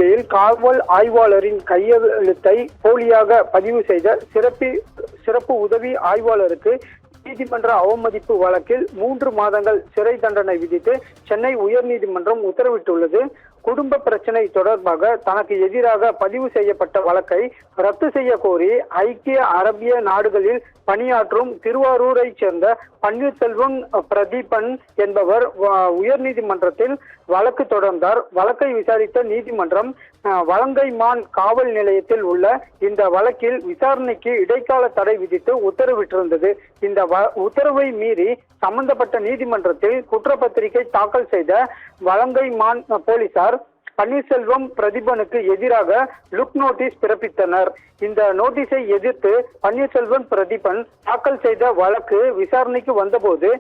பத்திரிகையில் காவல் ஆய்வாளரின் கையெழுத்தை போலியாக பதிவு செய்த சிறப்பு உதவி ஆய்வாளருக்கு நீதிமன்ற அவமதிப்பு வழக்கில் 3 மாதங்கள் சிறை தண்டனை விதித்து சென்னை உயர்நீதிமன்றம் உத்தரவிட்டுள்ளது. குடும்ப பிரச்சனை தொடர்பாக தனக்கு எதிராக பதிவு செய்யப்பட்ட வழக்கை ரத்து செய்ய கோரி ஐக்கிய அரபிய நாடுகளில் பணியாற்றும் திருவாரூரை சேர்ந்த பன்னீர்செல்வம் பிரதீபன் என்பவர் உயர்நீதிமன்றத்தில் வழக்கு தொடர்ந்தார். வழக்கை விசாரித்த நீதிமன்றம் வலங்கைமான் காவல் நிலையத்தில் உள்ள இந்த வழக்கில் விசாரணைக்கு இடைக்கால தடை விதித்து உத்தரவிட்டிருந்தது. இந்த உத்தரவை மீறி சம்பந்தப்பட்ட நீதிமன்றத்தில் குற்றப்பத்திரிகை தாக்கல் செய்த வலங்கைமான் போலீசார் பன்னீர்செல்வம் பிரதீபனுக்கு எதிராக லுக் நோட்டீஸ் பிறப்பித்தனர். இந்த நோட்டீஸை எதிர்த்து பன்னீர்செல்வம் பிரதீபன் தாக்கல் செய்த வழக்கு விசாரணைக்கு வந்தபோது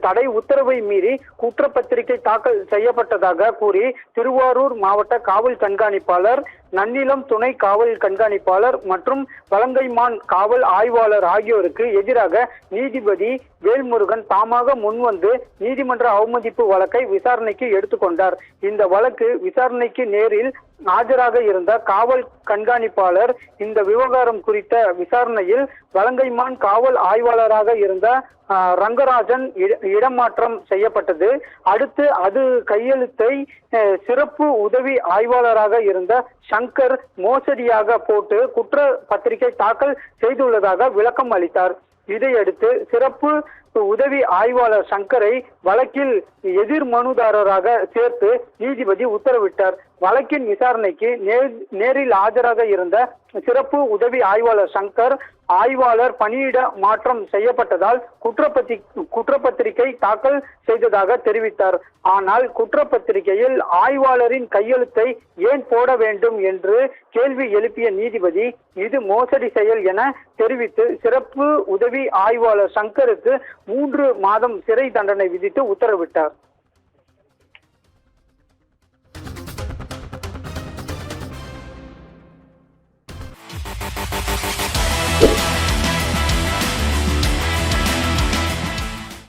தடை உத்தரவை மீறி குற்றப்பத்திரிகை தாக்கல் செய்யப்பட்டதாக கூறி திருவாரூர் மாவட்ட காவல் கண்காணிப்பாளர், நன்னிலம் துணை காவல் கண்காணிப்பாளர் மற்றும் வலங்கைமான் காவல் ஆய்வாளர் ஆகியோருக்கு எதிராக நீதிபதி வேல்முருகன் தாமாக முன்வந்து நீதிமன்ற அவமதிப்பு வழக்கை விசாரணைக்கு எடுத்துக்கொண்டார். இந்த வழக்கு விசாரணைக்கு நேரில் ஆஜராக இருந்த காவல் கண்காணிப்பாளர் இந்த விவகாரம் குறித்த விசாரணையில் வலங்கைமான் காவல் ஆய்வாளராக இருந்த ரங்கராஜன் இடமாற்றம் செய்யப்பட்டது. அடுத்து அது கையெழுத்தை சிறப்பு உதவி ஆய்வாளராக இருந்த சங்கர் மோசடியாக போட்டு குற்ற பத்திரிகை தாக்கல் செய்துள்ளதாக விளக்கம் அளித்தார். இதையடுத்து சிறப்பு உதவி ஆய்வாளர் சங்கரை வழக்கில் எதிர் மனுதாரராக சேர்த்து நீதிபதி உத்தரவிட்டார். வழக்கின் விசாரணைக்கு நேரில் ஆஜராக இருந்த சிறப்பு உதவி ஆய்வாளர் சங்கர் ஆய்வாளர் பணியிட மாற்றம் செய்யப்பட்டதால் குற்றப்பத்திரிகை தாக்கல் செய்ததாக தெரிவித்தார். ஆனால் குற்றப்பத்திரிகையில் ஆய்வாளரின் கையெழுத்தை ஏன் போட வேண்டும் என்று கேள்வி எழுப்பிய நீதிபதி இது மோசடி செயல் என தெரிவித்து சிறப்பு உதவி ஆய்வாளர் சங்கருக்கு 3 மாதம் சிறை தண்டனை விதித்து உத்தரவிட்டார். you